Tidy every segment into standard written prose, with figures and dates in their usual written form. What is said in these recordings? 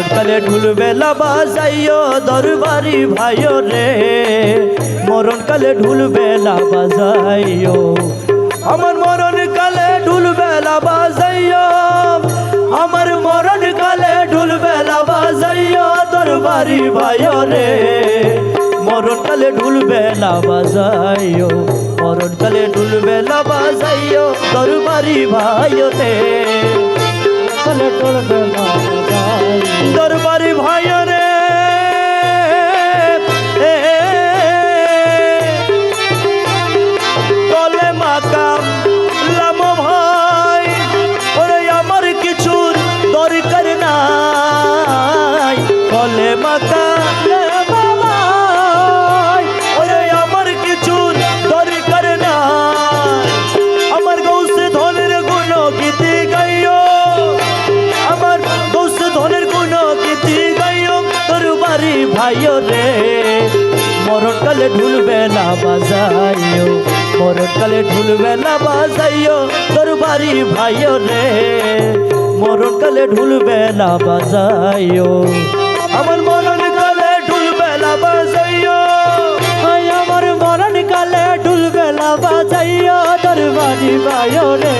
মরণকালে ঢুল বেলা বাজাইও দরবারি ভাইও রে মরণকালে ঢুল বেলা বাজাইও আমার মরণকালে ঢুল বেলা বাজাইও আমার মরণকালে ঢুল বেলা বাজাইও দরবারি ভাইও রে মরণকালে ঢুল বেলা বাজাইও মরণকালে ঢুল বেলা বাজাইও দরবারি ভাইও রে দরবারি ভাইও রে তলে মাকাম লাম ভাই ওরে আমার কিছুর দরকার নাই তলে মাকাম ওরে আমার কিছুর দরকার নাই আমার গৌসে ধনের গুণ গীতি গাইও আমার গৌসে ধনের গুণ গীতি গাইও দরবারি ভাইও রে মরণকালে ঢুল বেলা বাজাইও মরণকালে ঢুল বেলা বাজাইও দরবারি ভাইও রে মরণকালে ঢুল বেলা বাজাইও আমার মরণকালে ঢুল বেলা বাজাইও আমার মরণকালে ঢুল বেলা বাজাইও দরবারি ভাইও রে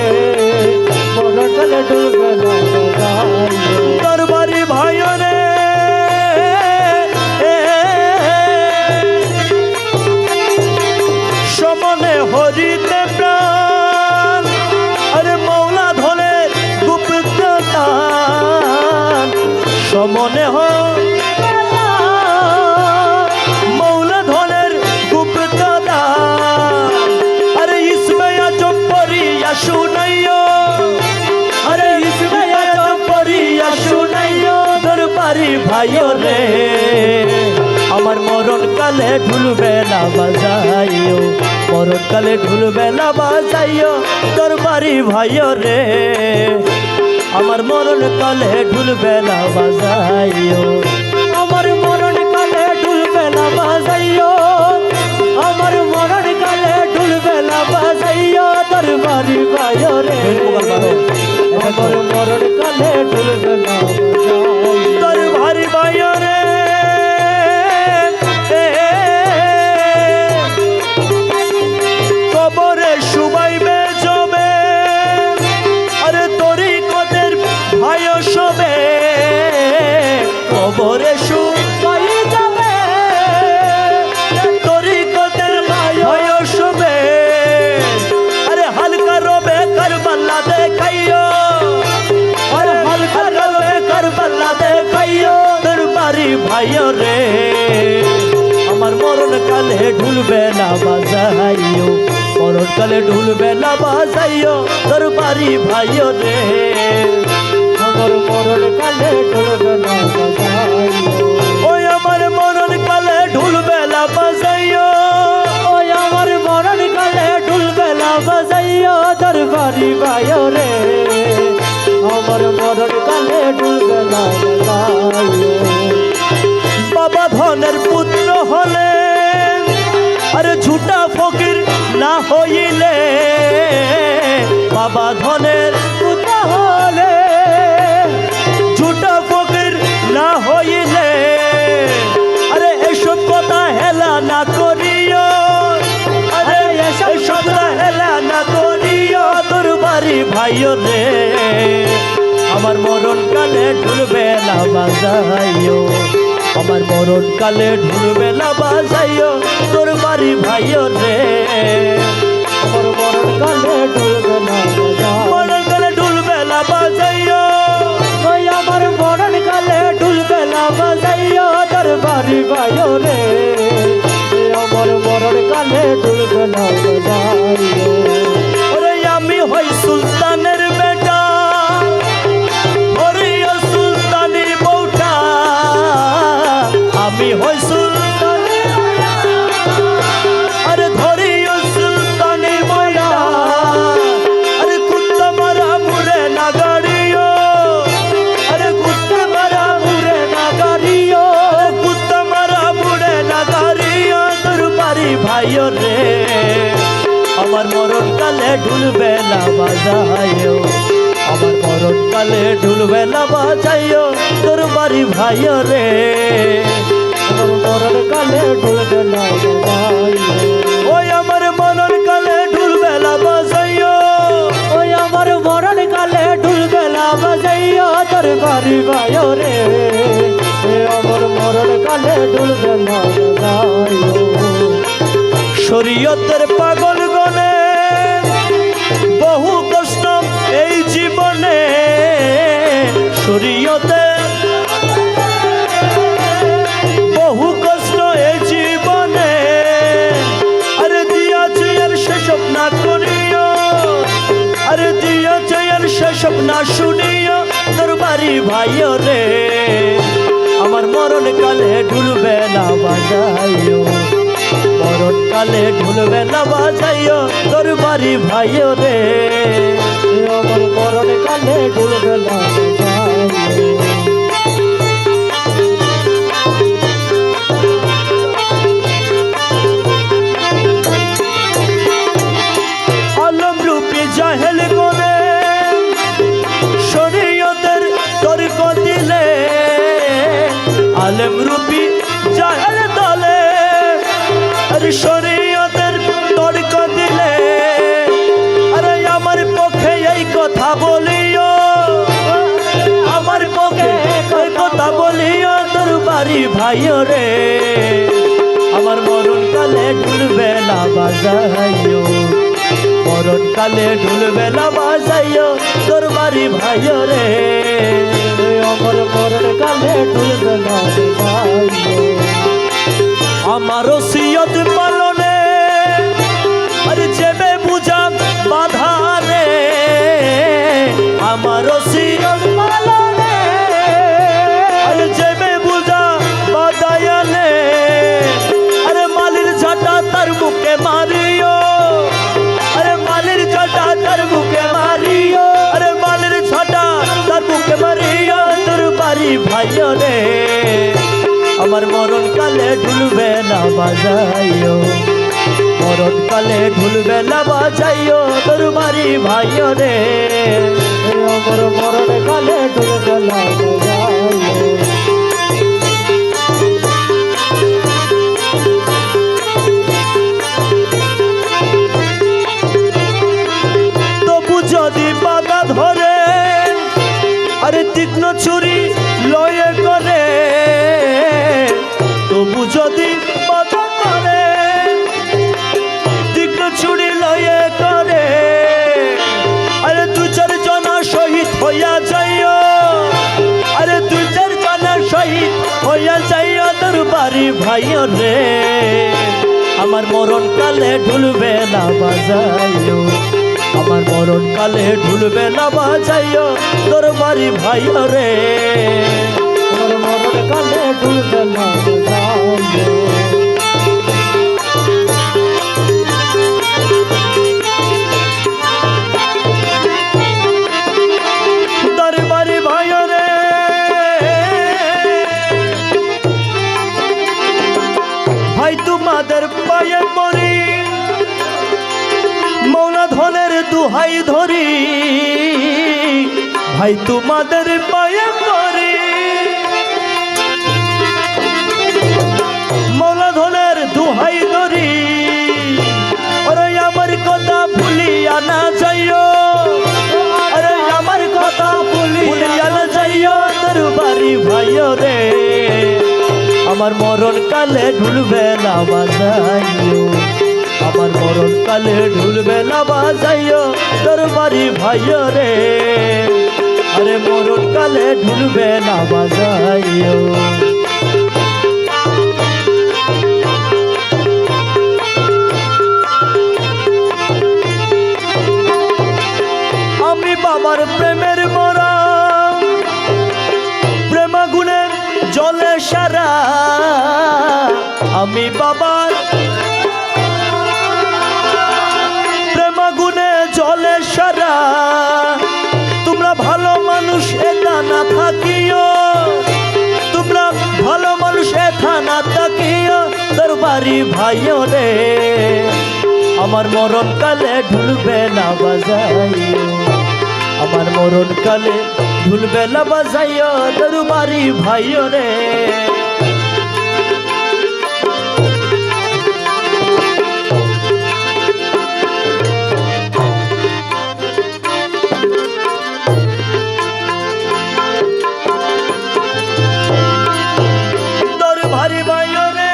মরণকালে ঢুল বেলা বাজাইও দরবারি ভাইও রে সমনে হরিতে প্রাণ আরে মৌলা ধরে গুপ্ত দান সমনে মৌলা ধনের গুপ্ত দান আরে ইসমাইয়া চম্পরিয়া শুনাইও আরে ইসমাইয়া চম্পরিয়া শুনাইও দরবারি ভাইও রে আমার মরণকালে ঢুল বেলা বাজাইও মরণকালে ঢুল বেলা বাজাইও দরবারি ভাইও রে আমার মরণকালে ঢুল বেলা বাজাইও আমার মরণকালে ঢুল বেলা বাজাইও আমার মরণকালে ঢুল বেলা বাজাইও দরবারি ভাইও রে আমার মরণকালে ঢুল বেলা বাজাইও দরবারি ভাইও রে কবরে শুবাইবে জবে আরে তরিকতের ভাইও সবে কবরে শুবাই যাবে তরিকতের ভাইও সবে আরে হালকা রবে কারবালা দেখাইও আরে হালকা রবে কারবালা দেখাইও দরবারি ভাইও রে আমার মরণকালে ঢুল বেলা বাজাইও মরণকালে ঢুল বেলা বাজাইও দরবারি ভাইও রে আমার মরণকালে ঢুল বেলা বাজাইও ওই আমার মরণকালে ঢুল বেলা বাজাইও ওই আমার মরণকালে ঢুল বেলা বাজাইও দরবারি ভাইও রে আমার মরণকালে ঢুল বেলা বাজাইও বাবা ধনের পুত্র হলে আরে ঝুটা ফকির না হইলে বাবা ধনের পুত্র হলে ঝুটা ফকির না হইলে আরে এসব কথা হেলা না করিও আরে এসব কথা হেলা না করিও দরবারি ভাইও রে আমার মরণকালে ঢুল বেলা বাজাইও আমার মরণকালে ঢুল বেলা বাজাইও দরবারি ভাইও রে আমার মরণকালে ঢুল বেলা বাজাইও মরণকালে ঢুল বেলা বাজাইও ওই আমার মরণকালে ঢুল বেলা বাজাইও দরবারি ভাইও রে আমার মরণকালে ঢুল বেলা বাজাইও ওরে আমি হই সুলতানের বেটা ওরে সুলতানের বউটা আমি হই সুলতানের আরে ধরিও সুলতানের বইটা আরে কুত্তা মারা মুরে না গাড়িও আরে কুত্তা মারা মুরে না গাড়িও কুত্তা মারা মুরে না গাড়িও দরবারি ভাইও রে আমার মরণকালে ঢুল বেলা বাজাইও আমার মরণ কালে ঢুলবে না বাজাইও তোর বাড়ি ভাইও রে আমার মরণ কালে ঢুলবে না বাজাইও ওই আমার মরণ কালে ঢুলবে না বাজাইও ওই আমার মরণ কালে ঢুলবে না বাজাইও তোর বাড়ি ভাইও রে আমার মরণ কালে ঢুলবে না বাজাইও শরীয়তের পাগল গনে বহু কষ্ট এই জীবনে শরীয়তে বহু কষ্ট এই জীবনে আরে দিয়াছে আর সেসব না করিও আরে দিয়াছে আর সেসব না শুনিও তোর বাড়ি ভাইও রে আমার মরণ কালে ঢুলবে না বাজাইও মরণ কালে ঢুলবে না বাজাইও তোর বাড়ি ভাইও রে আমার মরণ কালে ঢুলবে না বাজাইও আলম রূপী জাহেল গনে শরীয়তের তর্ক দিলে আলম রূপী জাহেল দলে আরে শরীয়তের তর্ক দিলে আরে আমার পক্ষে এই কথা বলিও আমার পক্ষে এই কথা বলিও তোর বাড়ি ভাইও রে আমার মরণ কালে ঢুলবে না বাজাইও মরণ কালে ঢুলবে না বাজাইও তোর বাড়ি ভাইও রে আমার মরণ কালে ঢুলবে না বাজাইও আমার ওসিয়ত পালনে আরে যেবে বুঝা বাধা রে আমার ওসিয়ত পালনে আরে যেবে বুঝা বাধায়ানে আরে মালির ঝাঁটা তার বুকে মারিও আরে মালির ঝাঁটা তার বুকে মারিও আরে মালির ঝাঁটা তার বুকে মারিও তোর বাড়ি ভাইও রে আমার মরণ কালে ঢুলবে না বাজাইও মরণ কালে ঢুলবে না বাজাইও তোর বাড়ি ভাইও রে আমার মরণ কালে ঢুলবে না বাজাইও তবু যদি বাধা ধরে আরে তীক্ষ্ণ ছুরি লয়ে করে তবু যদি বাধা করে তীক্ষ্ণ ছুরি লয়ে করে আরে দু চার জনা শহীদ হইয়া যাইও আরে দু চার জনা শহীদ হইয়া যাইও তোর বাড়ি ভাইও রে আমার মরণ কালে ঢুলবে না বাজাইও আমার মরণ কালে ঢুলবে না বাজাইও তোর বাড়ি ভাইও রে আমার মরণ কালে ঢুলবে না বাজাইও তোর বাড়ি ভাইও রে ভাই তোমাদের পায়ে পড়ি মৌলা ধনের দুহাই ধরি ভাই তোমাদের পায়ে পড়ি মৌলা ধনের দুহাই ধরি ওরে আমার কথা ভুলিয়া না যাইও আরে আমার কথা ভুলিয়া না যাইও তোর বাড়ি ভাইও রে আমার মরণ কালে ঢুলবে না বাজাইও আমার মরণ কালে ঢুলবে না বাজাইও তোর বাড়ি ভাইও রে আরে মরণ কালে ঢুলবে না বাজাইও আমি বাবার প্রেমের মরা প্রেমাগুনে জলে সারা আমি বাবার প্রেমাগুনে জলে সারা তোমরা ভালো মানুষ এটা না থাকিও তোমরা ভালো মানুষ এটা না থাকিও তোর বাড়ি ভাইও রে আমার মরণ কালে ঢুলবে না বাজাইও আমার মরণ কালে ঢুল বেলা বাজাইও দরবারি ভাইও রে দরবারি ভাইও রে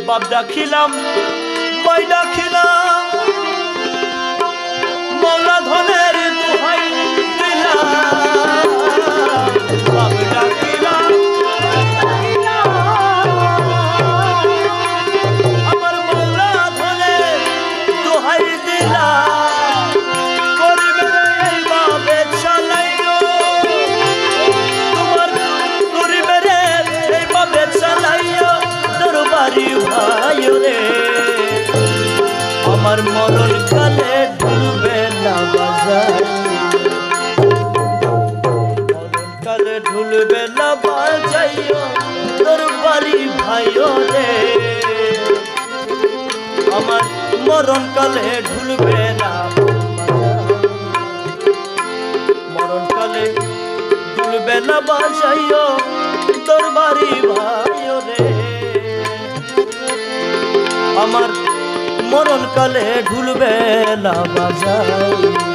বাপ ডাকিলাম মাই ডাকিলাম মৌলা ধনের দোহাই দিলাম বাপ ডাকিলাম আমার মৌলা ধনের দোহাই দিলাম গরিবের এই বাবে চালাইও তোমার গরিবের এই বাবে চালাইও দরবারি ভাইও রে আমার মরণ কালে ঢুলবে না বাজাই মরণ কালে ঢুলবে না বাজাইও দরবারি ভাইও রে আমার মরণ কালে ঢুলবে না মরণ কালে ঢুলবে না বাজাইও দরবারি ভাইও রে আমার মরণ কালে ঢুলবে না বাজাই